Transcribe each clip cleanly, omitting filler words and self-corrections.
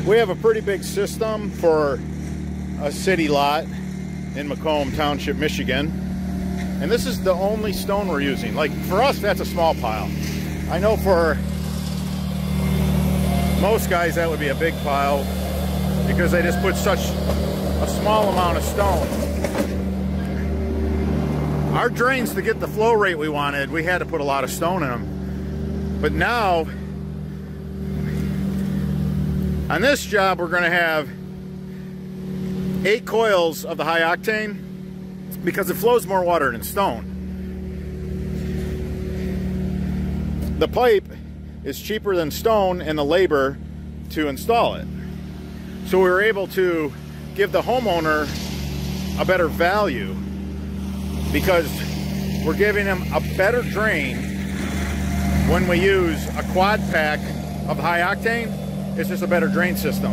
We have a pretty big system for a city lot in Macomb Township, Michigan. And this is the only stone we're using. Like, for us, that's a small pile. I know for most guys that would be a big pile because they just put such a small amount of stone. Our drains, to get the flow rate we wanted, we had to put a lot of stone in them. But now, on this job, we're going to have 8 coils of the high octane because it flows more water than stone. The pipe is cheaper than stone and the labor to install it. So we were able to give the homeowner a better value because we're giving them a better drain when we use a quad pack of high octane. It's just a better drain system.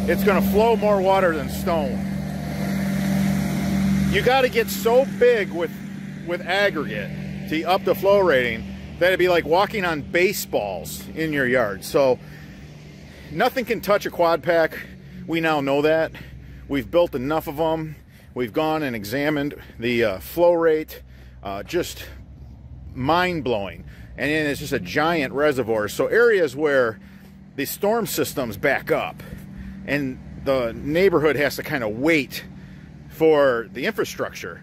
It's going to flow more water than stone. You got to get so big with aggregate to up the flow rating that it'd be like walking on baseballs in your yard. So nothing can touch a quad pack. We now know that. We've built enough of them. We've gone and examined the flow rate. Just mind-blowing. And then it's just a giant reservoir. So areas where the storm systems back up and the neighborhood has to kind of wait for the infrastructure.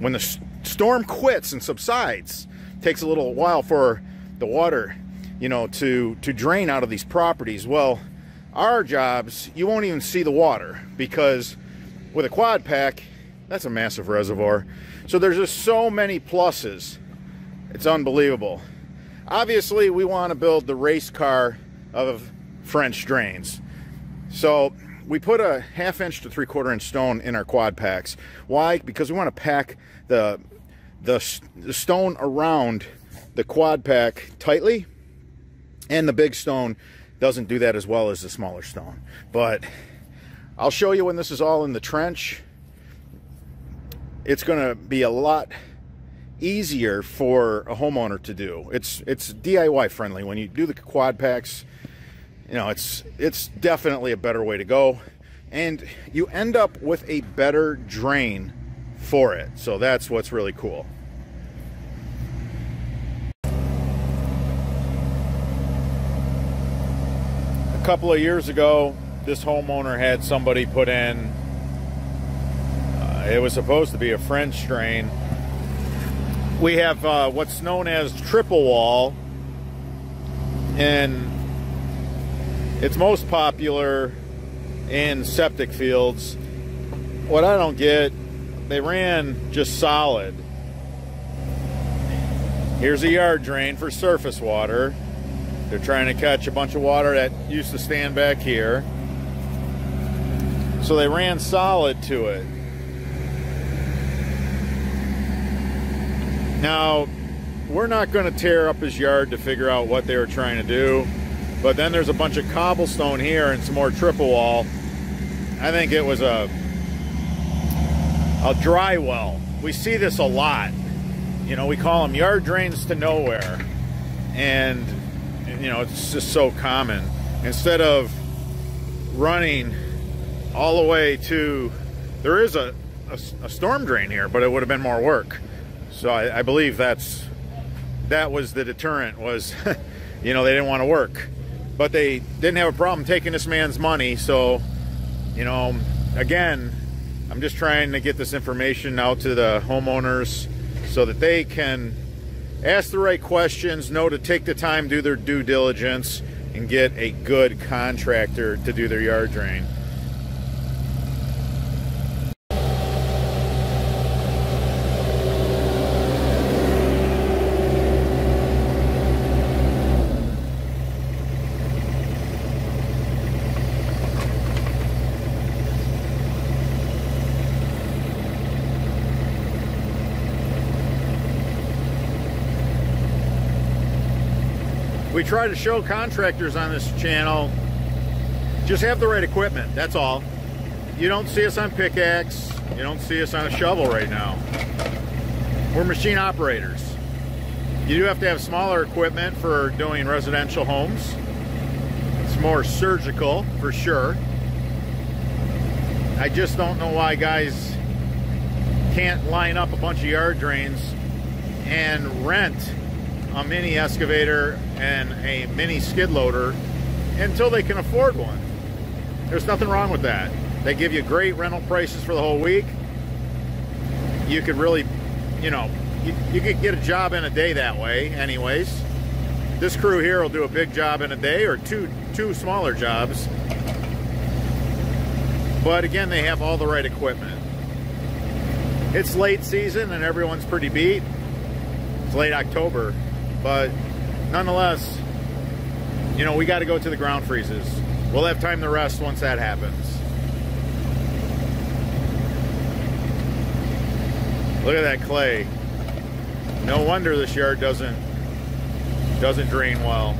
When the storm quits and subsides, it takes a little while for the water, you know, to drain out of these properties. Well, our jobs, you won't even see the water because with a quad pack, that's a massive reservoir. So there's just so many pluses. It's unbelievable. Obviously, we want to build the race car of French drains. So we put a 1/2 inch to 3/4 inch stone in our quad packs. Why? Because we want to pack the stone around the quad pack tightly, and the big stone doesn't do that as well as the smaller stone. But I'll show you when this is all in the trench. It's going to be a lot easier for a homeowner to do. It's DIY friendly. When you do the quad packs, you know, it's definitely a better way to go, and you end up with a better drain for it. So that's what's really cool. A couple of years ago, this homeowner had somebody put in, it was supposed to be a French drain. We have what's known as triple wall, and it's most popular in septic fields. What I don't get, they ran just solid. Here's a yard drain for surface water. They're trying to catch a bunch of water that used to stand back here. So they ran solid to it. Now, we're not going to tear up his yard to figure out what they were trying to do. But then there's a bunch of cobblestone here and some more triple wall. I think it was a dry well. We see this a lot. You know, we call them yard drains to nowhere. And, you know, it's just so common. Instead of running all the way to, there is a storm drain here, but it would have been more work. So I believe that was the deterrent, was, you know, they didn't want to work. But they didn't have a problem taking this man's money. So, you know, again, I'm just trying to get this information out to the homeowners so that they can ask the right questions, know to take the time, do their due diligence, and get a good contractor to do their yard drain. We try to show contractors on this channel, just have the right equipment, that's all. You don't see us on pickaxe, you don't see us on a shovel right now. We're machine operators. You do have to have smaller equipment for doing residential homes. It's more surgical for sure. I just don't know why guys can't line up a bunch of yard drains and rent a mini excavator and a mini skid loader until they can afford one. There's nothing wrong with that. They give you great rental prices for the whole week. You could really, you know, you could get a job in a day that way anyways. This crew here will do a big job in a day, or two smaller jobs. But again, they have all the right equipment. It's late season and everyone's pretty beat. It's late October, but nonetheless, you know, we got to go to the ground freezes. We'll have time to rest once that happens. Look at that clay. No wonder this yard doesn't drain well.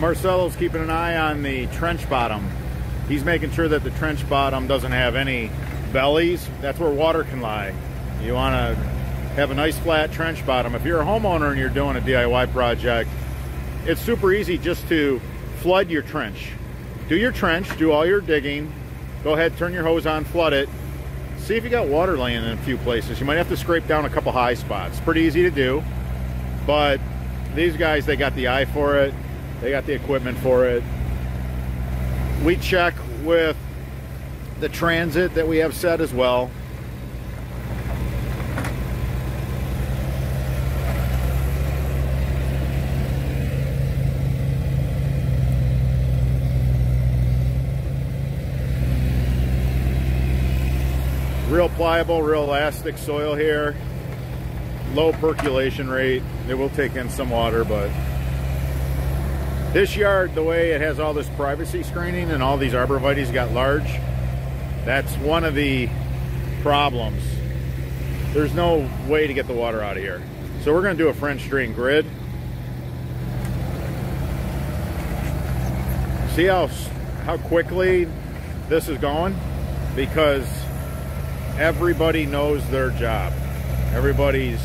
Marcelo's keeping an eye on the trench bottom. He's making sure that the trench bottom doesn't have any bellies. That's where water can lie. You want to have a nice flat trench bottom. If you're a homeowner and you're doing a DIY project, it's super easy just to flood your trench. Do your trench, do all your digging, go ahead, turn your hose on, flood it. See if you got water laying in a few places. You might have to scrape down a couple high spots. Pretty easy to do, but these guys, they got the eye for it. They got the equipment for it. We check with the transit that we have set as well. Real pliable, real elastic soil here. Low percolation rate. It will take in some water, but this yard, the way it has all this privacy screening and all these arborvitaes got large, that's one of the problems. There's no way to get the water out of here. So we're going to do a French drain grid. See how quickly this is going? Because everybody knows their job. Everybody's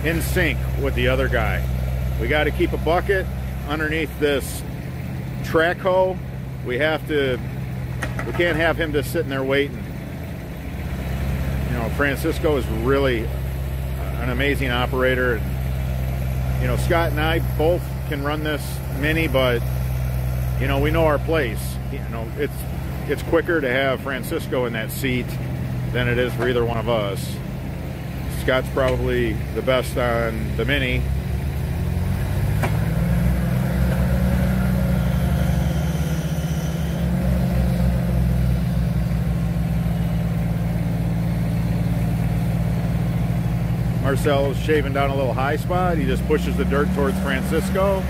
in sync with the other guy. We got to keep a bucket underneath this track hoe. We can't have him just sitting there waiting. You know, Francisco is really an amazing operator. You know, Scott and I both can run this mini, but you know, we know our place. You know, it's quicker to have Francisco in that seat than it is for either one of us. Scott's probably the best on the mini. Marcel's shaving down a little high spot. He just pushes the dirt towards Francisco.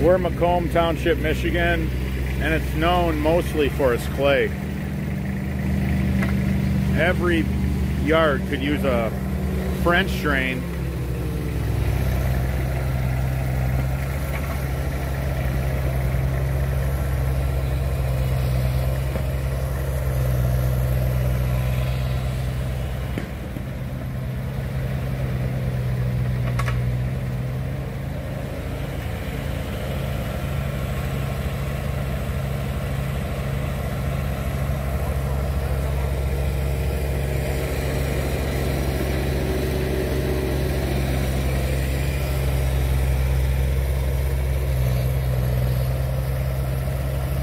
We're Macomb Township, Michigan, and it's known mostly for its clay. Every yard could use a French drain.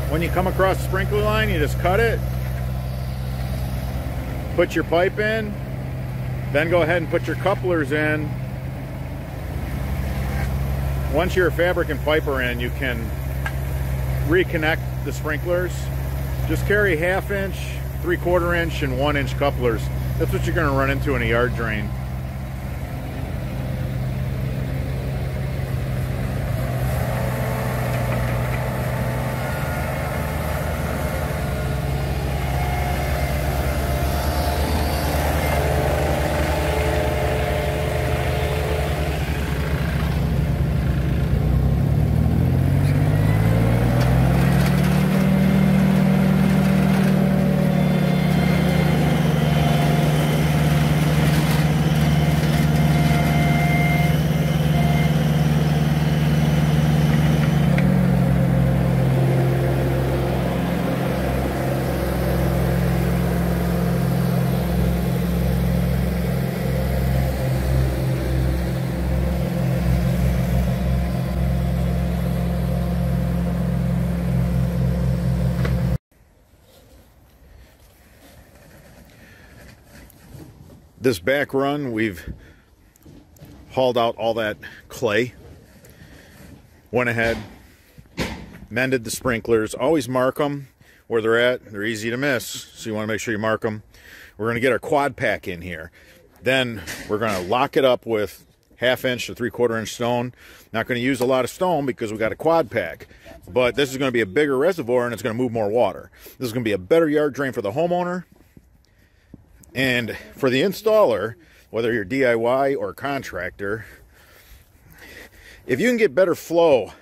When you come across the sprinkler line, you just cut it, put your pipe in, then go ahead and put your couplers in. Once your fabric and pipe are in, you can reconnect the sprinklers. Just carry 1/2 inch, 3/4 inch, and 1 inch couplers. That's what you're going to run into in a yard drain. This back run, we've hauled out all that clay, went ahead, mended the sprinklers. Always mark them where they're at. They're easy to miss, so you want to make sure you mark them. We're going to get our quad pack in here. Then we're going to lock it up with 1/2 inch to 3/4 inch stone. Not going to use a lot of stone because we got a quad pack, but this is going to be a bigger reservoir and it's going to move more water. This is going to be a better yard drain for the homeowner. And for the installer, whether you're DIY or contractor, if you can get better flow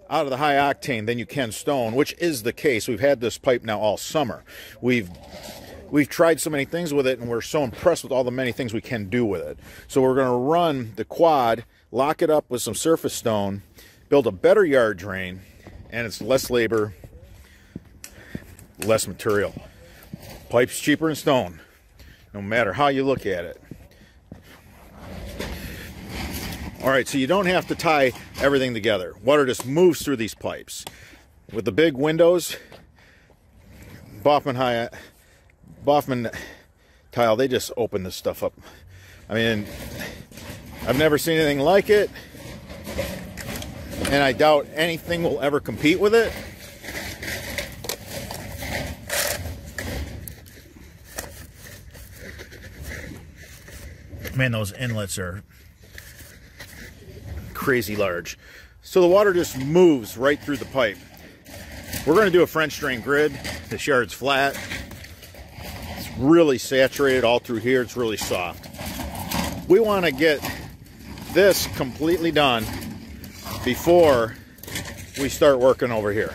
out of the high octane than you can stone, which is the case. We've had this pipe now all summer. We've tried so many things with it, and we're so impressed with all the many things we can do with it. So we're going to run the quad, lock it up with some surface stone, build a better yard drain, and it's less labor, less material. Pipe's cheaper than stone, no matter how you look at it. All right, so you don't have to tie everything together. Water just moves through these pipes. With the big windows, Boffman tile, they just open this stuff up. I mean, I've never seen anything like it, and I doubt anything will ever compete with it. Man, those inlets are crazy large. So the water just moves right through the pipe. We're going to do a French drain grid. This yard's flat. It's really saturated all through here. It's really soft. We want to get this completely done before we start working over here,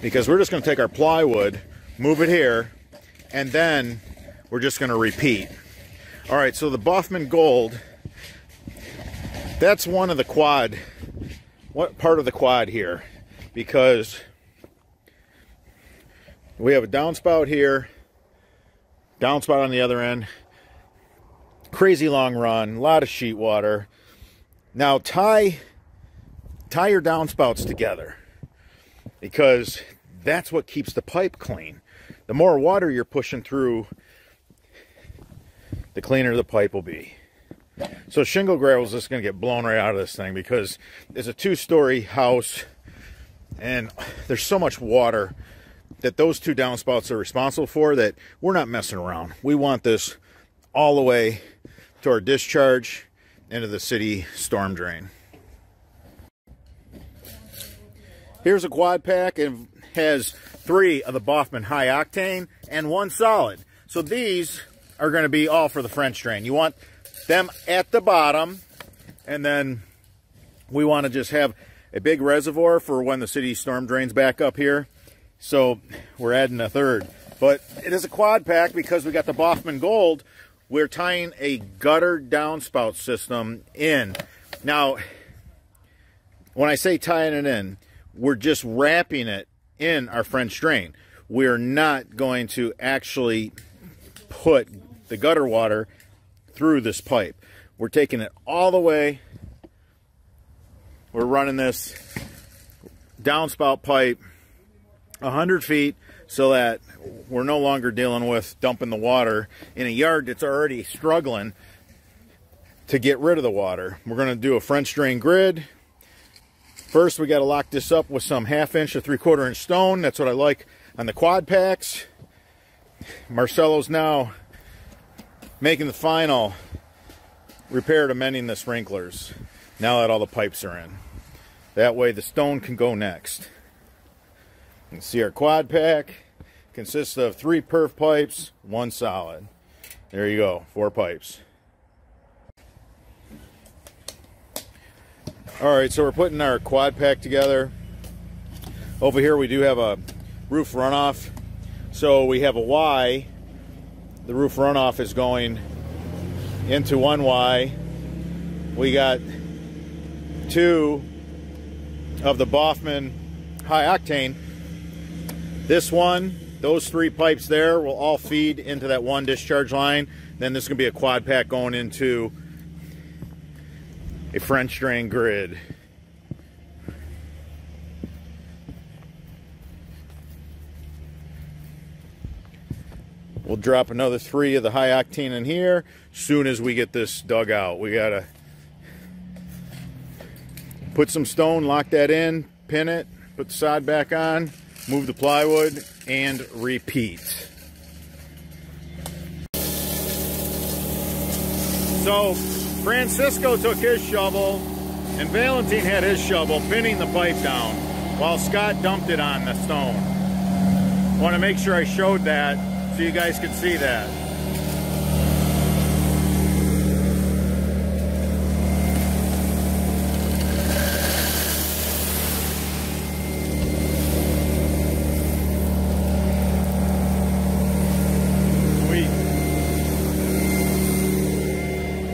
because we're just going to take our plywood, move it here, and then we're just going to repeat. All right, so the Boffman Gold, that's one of the quad, what part of the quad here, because we have a downspout here, downspout on the other end, crazy long run, a lot of sheet water. Now tie your downspouts together, because that's what keeps the pipe clean. The more water you're pushing through, the cleaner the pipe will be. So shingle gravel is just going to get blown right out of this thing, because it's a 2-story house and there's so much water that those 2 downspouts are responsible for that we're not messing around. We want this all the way to our discharge into the city storm drain. Here's a quad pack. It has 3 of the Baughman high octane and 1 solid. So these are going to be all for the French drain. You want them at the bottom, and then we want to just have a big reservoir for when the city storm drains back up here. So we're adding a 3rd. But it is a quad pack because we got the Baughman Gold. We're tying a gutter downspout system in. Now, when I say tying it in, we're just wrapping it in our French drain. We're not going to actually put the gutter water through this pipe. We're taking it all the way. We're running this downspout pipe 100 feet so that we're no longer dealing with dumping the water in a yard that's already struggling to get rid of the water. We're going to do a French drain grid. First, we got to lock this up with some 1/2 inch to 3/4 inch stone. That's what I like on the quad packs. Marcelo's now making the final repair to mending the sprinklers now that all the pipes are in. That way the stone can go next. You can see our quad pack consists of 3 perf pipes, 1 solid. There you go, 4 pipes. Alright, so we're putting our quad pack together. Over here we do have a roof runoff. So we have a Y. The roof runoff is going into 1 Y. We got 2 of the Baughman high octane. This one, those 3 pipes there will all feed into that 1 discharge line. Then this is going to be a quad pack going into a French drain grid. We'll drop another 3 of the high octane in here as soon as we get this dug out. We gotta put some stone, lock that in, pin it, put the sod back on, move the plywood, and repeat. So Francisco took his shovel and Valentine had his shovel pinning the pipe down while Scott dumped it on the stone. Want to make sure I showed that so you guys could see that.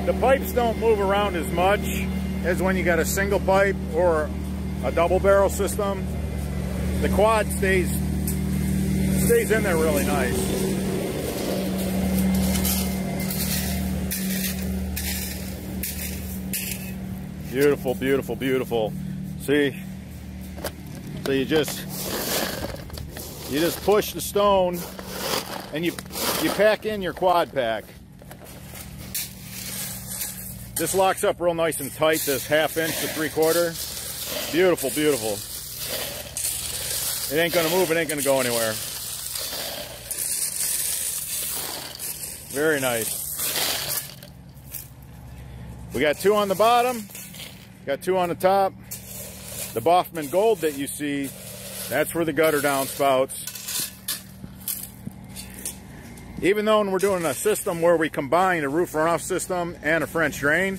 The pipes don't move around as much as when you got a single pipe or a double barrel system. The quad stays in there really nice. Beautiful, beautiful, beautiful. See? So you just push the stone and you pack in your quad pack. This locks up real nice and tight, this 1/2 inch to 3/4. Beautiful, beautiful. It ain't gonna move, it ain't gonna go anywhere. Very nice. We got 2 on the bottom, got 2 on the top. The Baughman Gold that you see, that's for the gutter downspouts. Even though when we're doing a system where we combine a roof runoff system and a French drain,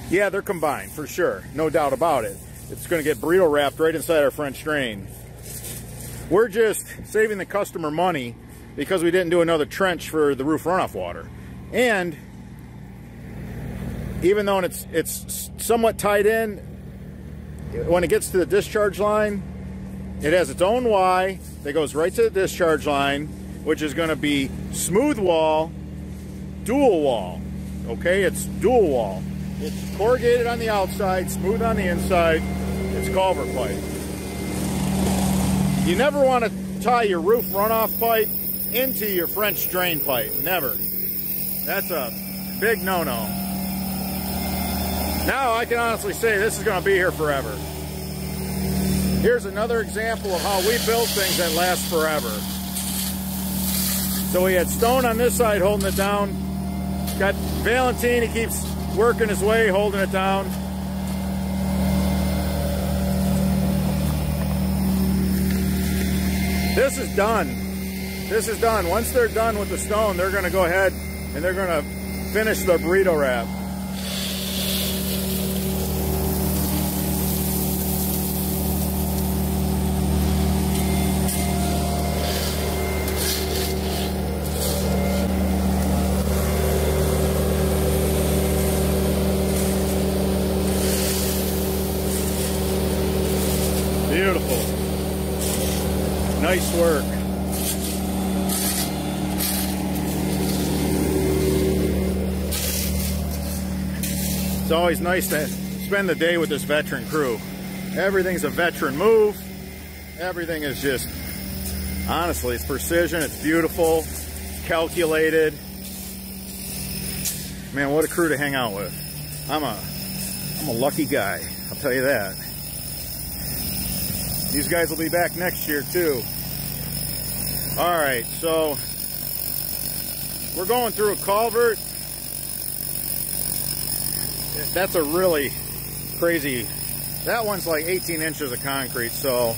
yeah, they're combined for sure, no doubt about it. It's going to get burrito wrapped right inside our French drain. We're just saving the customer money because we didn't do another trench for the roof runoff water. And even though it's somewhat tied in, when it gets to the discharge line, it has its own Y that goes right to the discharge line, which is going to be smooth wall, dual wall. Okay, it's dual wall. It's corrugated on the outside, smooth on the inside. It's culvert pipe. You never want to tie your roof runoff pipe into your French drain pipe. Never. That's a big no-no. Now I can honestly say this is going to be here forever. Here's another example of how we build things that last forever. So we had stone on this side holding it down. Got Valentine, he keeps working his way, holding it down. This is done. This is done. Once they're done with the stone, they're going to go ahead and they're going to finish the burrito wrap. Beautiful. Nice work. It's always nice to spend the day with this veteran crew. Everything's a veteran move. Everything is just, honestly, it's precision, it's beautiful, it's calculated. Man, what a crew to hang out with. I'm a lucky guy, I'll tell you that. These guys will be back next year too. All right, so we're going through a culvert. That's a really crazy, that one's like 18 inches of concrete, so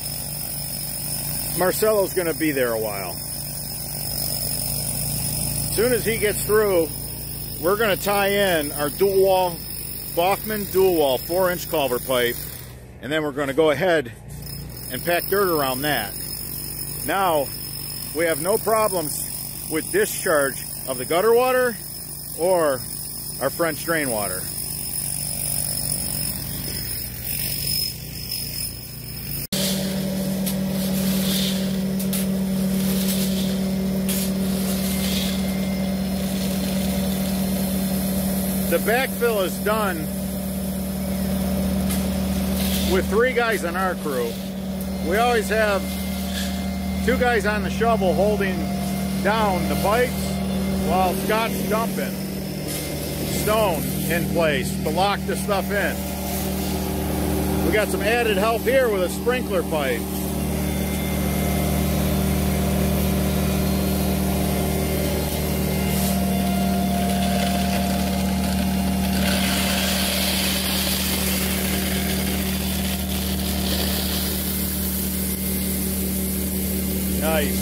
Marcelo's gonna be there a while. As soon as he gets through, we're gonna tie in our dual wall, Bachmann dual wall 4-inch culvert pipe, and then we're gonna go ahead and pack dirt around that. Now, we have no problems with discharge of the gutter water or our French drain water. The backfill is done with 3 guys on our crew. We always have 2 guys on the shovel holding down the pipes while Scott's dumping stone in place to lock the stuff in. We got some added help here with a sprinkler pipe. Nice.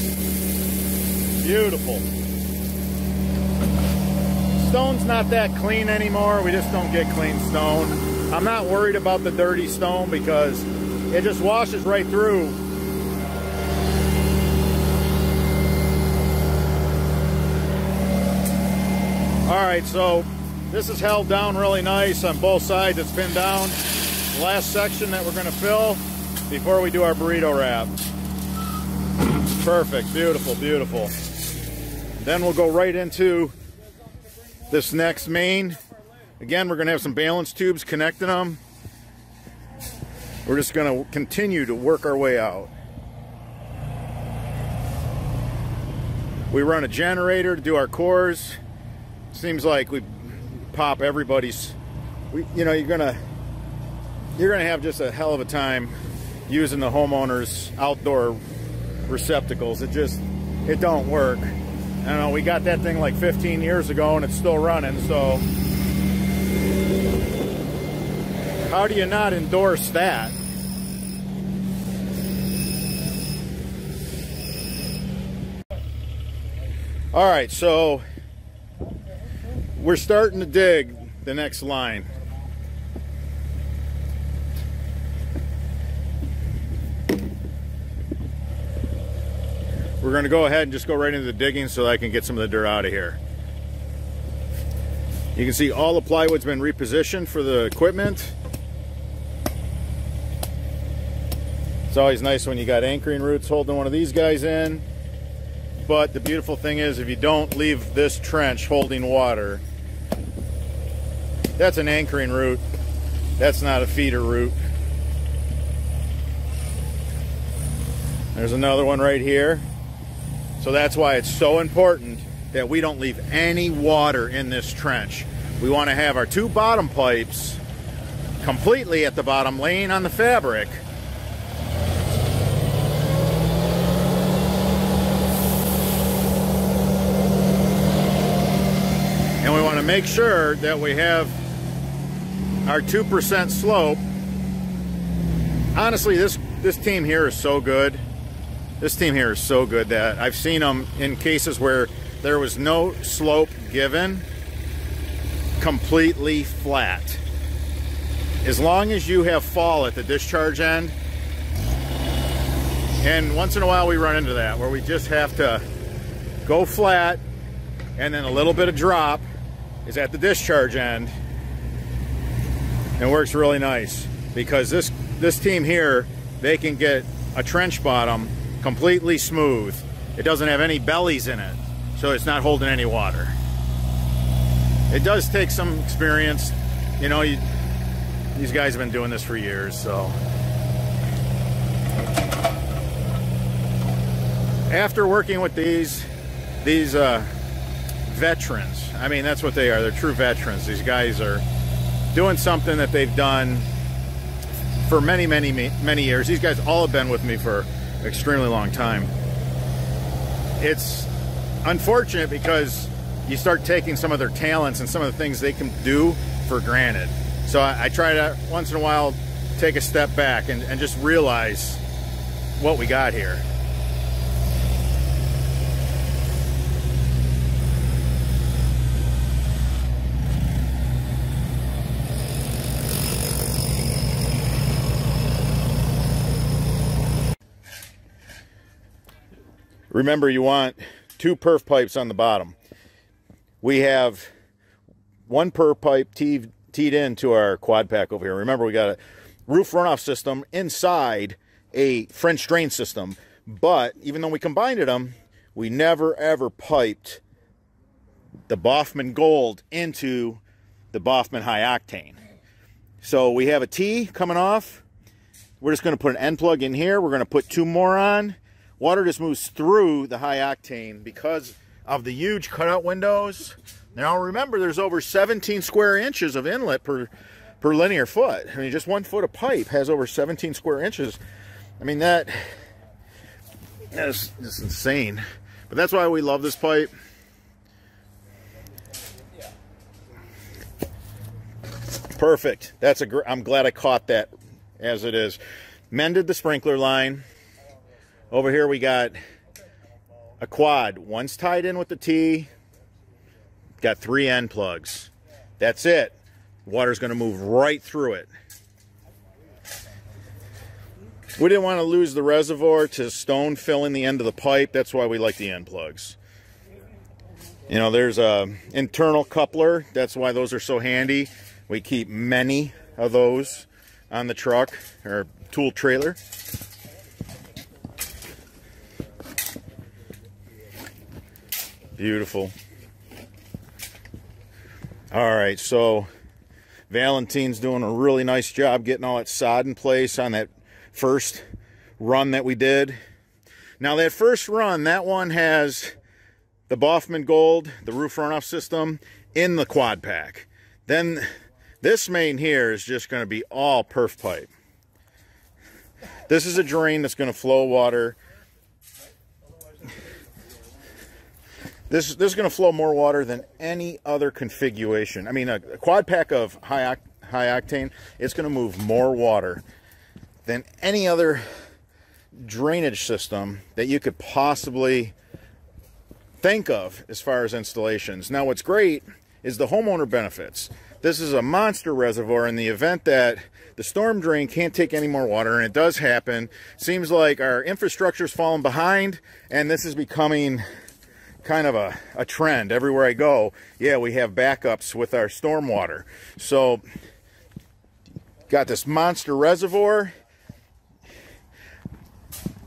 Beautiful. Stone's not that clean anymore. We just don't get clean stone. I'm not worried about the dirty stone because it just washes right through. All right, so this is held down really nice on both sides. It's pinned down. The last section that we're going to fill before we do our burrito wrap. Perfect, beautiful, beautiful. Then we'll go right into this next main. Again, we're gonna have some balance tubes connecting them. We're just gonna continue to work our way out. We run a generator to do our cores. Seems like we pop everybody's, you know, you're gonna have just a hell of a time using the homeowner's outdoor receptacles. It don't work. I don't know, we got that thing like 15 years ago and it's still running, so how do you not endorse that? All right, so we're starting to dig the next line. We're going to go ahead and just go right into the digging so I can get some of the dirt out of here. You can see all the plywood's been repositioned for the equipment. It's always nice when you got anchoring roots holding one of these guys in. But the beautiful thing is, if you don't leave this trench holding water, that's an anchoring root. That's not a feeder root. There's another one right here. So that's why it's so important that we don't leave any water in this trench. We want to have our 2 bottom pipes completely at the bottom, laying on the fabric. And we want to make sure that we have our 2% slope. Honestly, this team here is so good. This team here is so good that I've seen them in cases where there was no slope given, completely flat. As long as you have fall at the discharge end, and once in a while we run into that where we just have to go flat and then a little bit of drop is at the discharge end. It works really nice because this team here, they can get a trench bottom completely smooth. It doesn't have any bellies in it, so it's not holding any water. It does take some experience. You know, these guys have been doing this for years, so. After working with these veterans, I mean, that's what they are. They're true veterans. These guys are doing something that they've done for many, many, many years. These guys all have been with me for an extremely long time. It's unfortunate because you start taking some of their talents and some of the things they can do for granted. So I try to, once in a while, take a step back and just realize what we got here. Remember, you want 2 perf pipes on the bottom. We have 1 perf pipe teed into our quad pack over here. Remember, we got a roof runoff system inside a French drain system. But even though we combined them, we never ever piped the Boffman Gold into the Boffman High Octane. So we have a T coming off. We're just going to put an end plug in here. We're going to put 2 more on. Water just moves through the high octane because of the huge cutout windows. Now remember, there's over 17 square inches of inlet per linear foot. I mean, just 1 foot of pipe has over 17 square inches. I mean, that is just insane. But that's why we love this pipe. Perfect. I'm glad I caught that as it is. Mended the sprinkler line. Over here we got a quad. One's tied in with the T. Got 3 end plugs. That's it. Water's going to move right through it. We didn't want to lose the reservoir to stone filling the end of the pipe. That's why we like the end plugs. You know, there's a internal coupler. That's why those are so handy. We keep many of those on the truck or tool trailer. Beautiful. All right, so Valentine's doing a really nice job getting all that sod in place on that first run that we did. Now that first run, that one has the Boffman Gold, the roof runoff system, in the quad pack. Then this main here is just going to be all perf pipe. This is a drain that's going to flow water. This is going to flow more water than any other configuration. I mean, a quad pack of high octane, it's going to move more water than any other drainage system that you could possibly think of as far as installations. Now, what's great is the homeowner benefits. This is a monster reservoir in the event that the storm drain can't take any more water, and it does happen. Seems like our infrastructure's falling behind, and this is becoming kind of a trend. Everywhere I go, yeah, we have backups with our storm water. So, got this monster reservoir.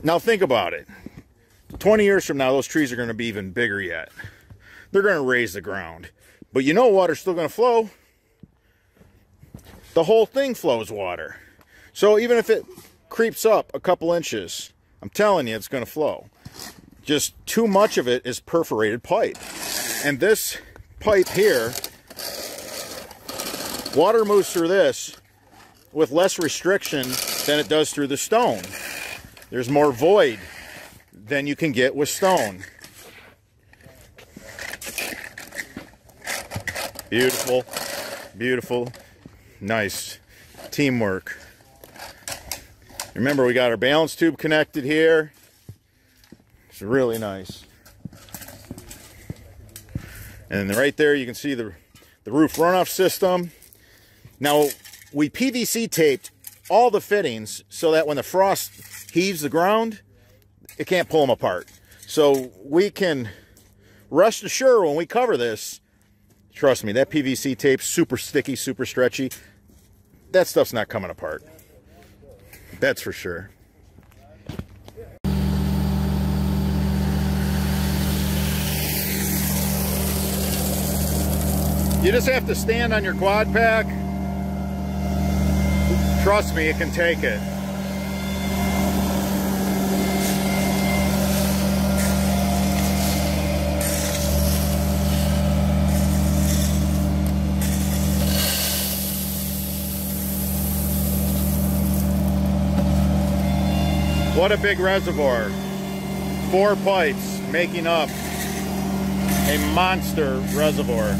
Now think about it. 20 years from now, those trees are going to be even bigger yet. They're going to raise the ground. But you know water's still going to flow. The whole thing flows water. So even if it creeps up a couple inches, I'm telling you, it's going to flow. Just too much of it is perforated pipe. And this pipe here, water moves through this with less restriction than it does through the stone. There's more void than you can get with stone. Beautiful, beautiful, nice teamwork. Remember, we got our balance tube connected here. It's really nice. And right there you can see the roof runoff system. Now, we PVC taped all the fittings so that when the frost heaves the ground, it can't pull them apart. So we can rest assured when we cover this, trust me, that PVC tape's super sticky, super stretchy. That stuff's not coming apart. That's for sure. You just have to stand on your quad pack. Trust me, it can take it. What a big reservoir. 4 pipes making up a monster reservoir.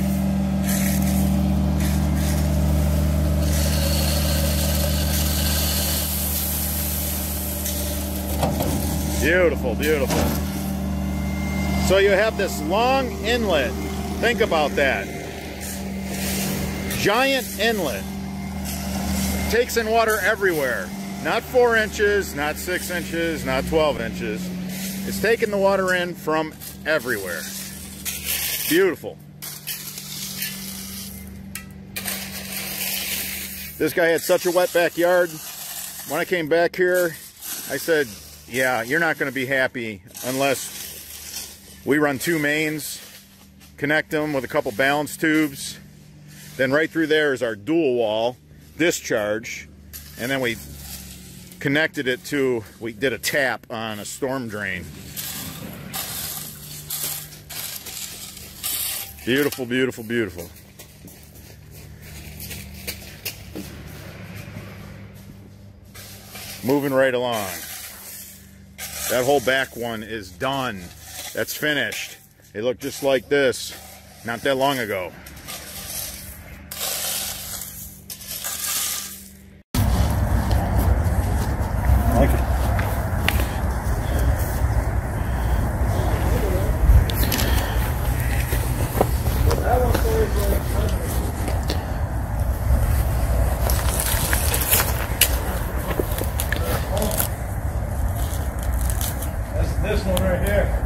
Beautiful, beautiful. So you have this long inlet. Think about that. Giant inlet. Takes in water everywhere. Not 4 inches, not 6 inches, not 12 inches. It's taking the water in from everywhere. Beautiful. This guy had such a wet backyard. When I came back here, I said, yeah, you're not going to be happy unless we run 2 mains, connect them with a couple balance tubes. Then right through there is our dual wall discharge. And then we connected it to, we did a tap on a storm drain. Beautiful, beautiful, beautiful. Moving right along. That whole back one is done. That's finished. It looked just like this not that long ago. This one right here.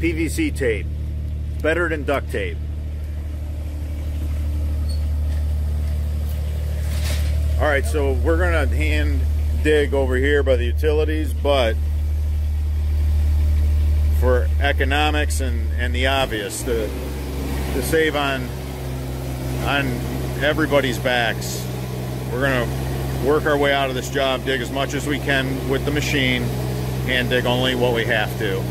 PVC tape, better than duct tape. All right, so we're gonna hand dig over here by the utilities, but for economics and the obvious, to save on everybody's backs, we're gonna work our way out of this job, dig as much as we can with the machine, hand dig only what we have to.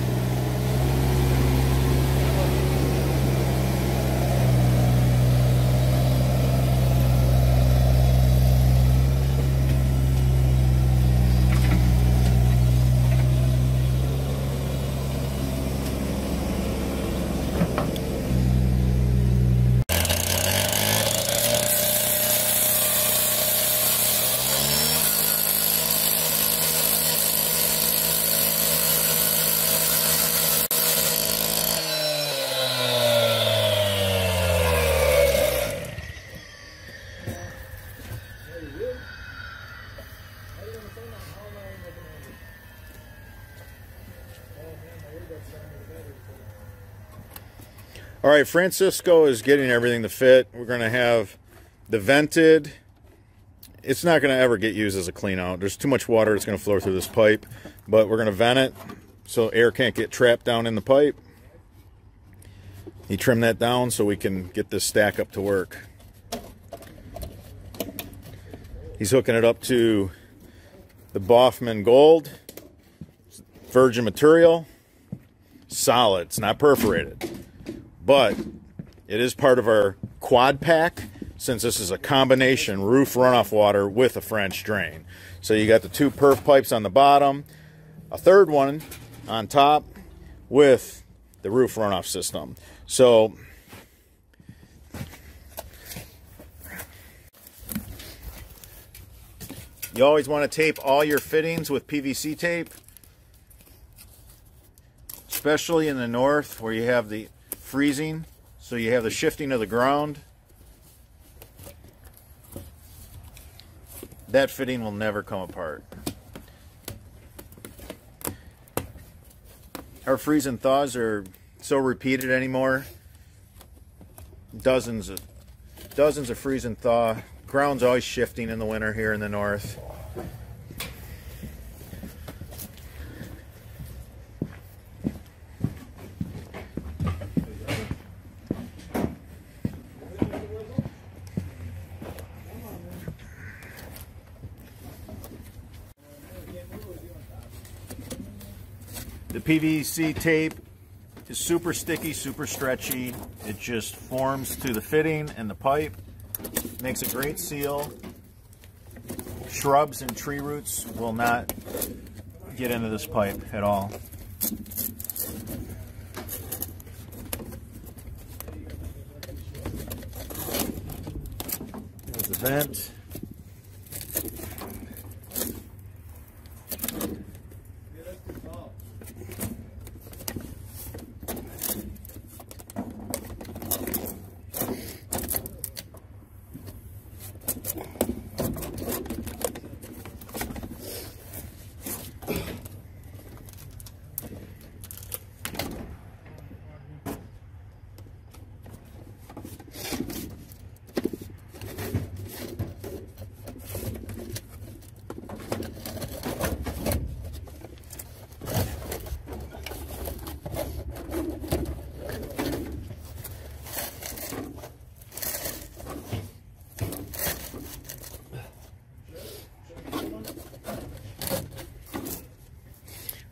All right, Francisco is getting everything to fit. We're going to have the vented. It's not going to ever get used as a clean out. There's too much water that's going to flow through this pipe, but we're going to vent it so air can't get trapped down in the pipe. You trim that down so we can get this stack up to work. He's hooking it up to the Boffman Gold. Virgin material. Solid. It's not perforated. But it is part of our quad pack, since this is a combination roof runoff water with a French drain. So you got the 2 perf pipes on the bottom, a third one on top with the roof runoff system. So you always want to tape all your fittings with PVC tape, especially in the north where you have the freezing, so you have the shifting of the ground. That fitting will never come apart. Our freeze and thaws are so repeated anymore. Dozens of freeze and thaw. Ground's always shifting in the winter here in the north. The PVC tape is super sticky, super stretchy. It just forms to the fitting and the pipe. Makes a great seal. Shrubs and tree roots will not get into this pipe at all. There's the vent.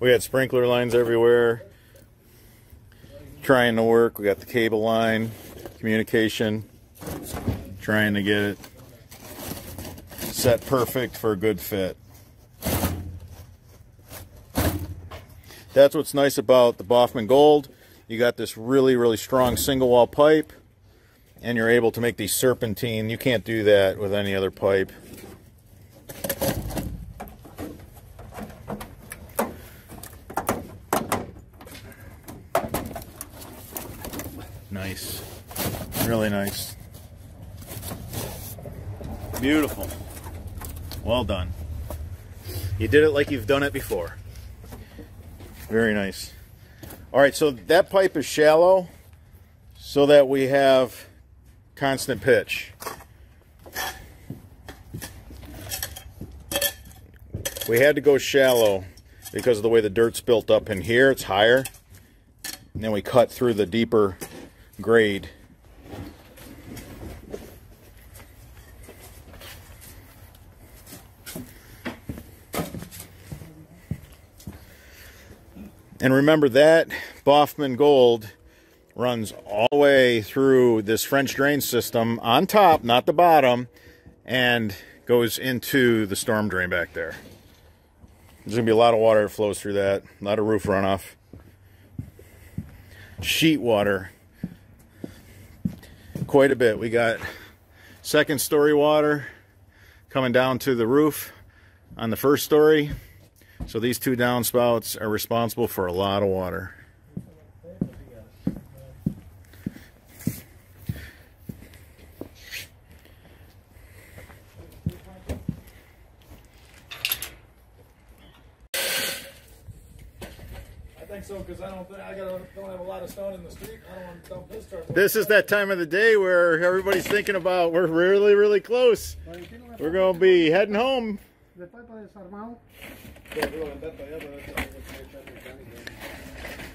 We had sprinkler lines everywhere trying to work. We got the cable line, communication, trying to get it set perfect for a good fit. That's what's nice about the Baughman Gold. You got this really, really strong single wall pipe, and you're able to make these serpentine. You can't do that with any other pipe. Nice. Really nice. Beautiful. Well done. You did it like you've done it before. Very nice. Alright, so that pipe is shallow so that we have constant pitch. We had to go shallow because of the way the dirt's built up in here. It's higher. And then we cut through the deeper grade. And remember that Baughman Gold runs all the way through this French drain system on top, not the bottom, and goes into the storm drain back there. There's going to be a lot of water that flows through that, a lot of roof runoff. Sheet water. Quite a bit. We got second story water coming down to the roof on the first story. So these 2 downspouts are responsible for a lot of water. I think so, because I don't have a lot of stone in the street. I don't want to dump this stuff. This is that time of the day where everybody's thinking about, we're really, really close. We're going to be heading home.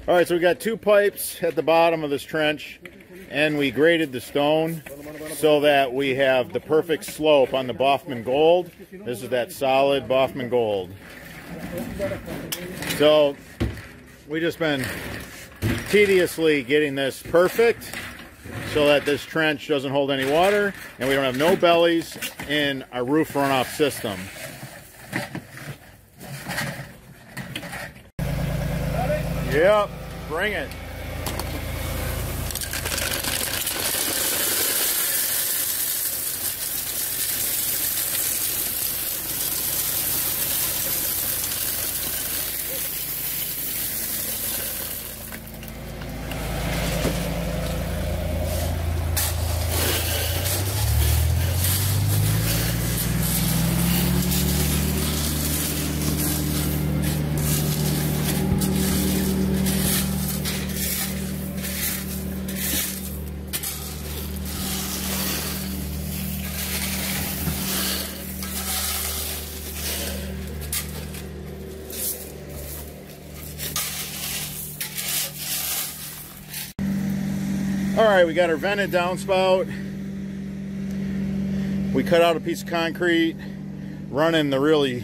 Alright, so we got 2 pipes at the bottom of this trench, and we graded the stone so that we have the perfect slope on the Baughman Gold. This is that solid Baughman Gold. So we just been tediously getting this perfect. so that this trench doesn't hold any water and we don't have no bellies in our roof runoff system. Yep, bring it. All right, we got our vented downspout. We cut out a piece of concrete, running the really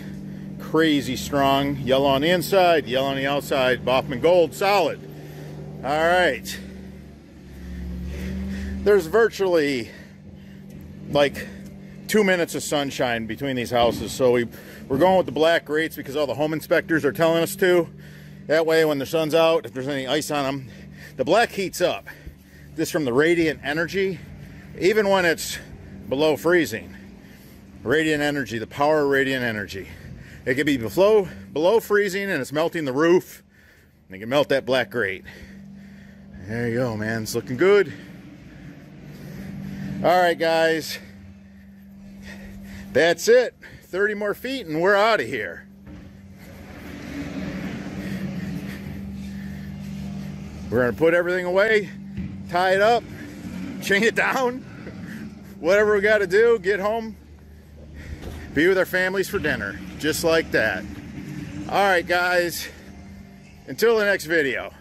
crazy strong yellow on the inside, yellow on the outside, Baughman Gold, solid. All right. There's virtually like 2 minutes of sunshine between these houses, so we're going with the black grates because all the home inspectors are telling us to. That way, when the sun's out, if there's any ice on them, the black heats up. This from the radiant energy, even when it's below freezing. Radiant energy, the power of radiant energy. It could be below freezing and it's melting the roof. And it can melt that black grate. There you go, man. It's looking good. All right, guys. That's it. 30 more feet and we're out of here. We're going to put everything away, tie it up, chain it down, whatever we got to do, get home, be with our families for dinner, just like that. All right, guys, until the next video.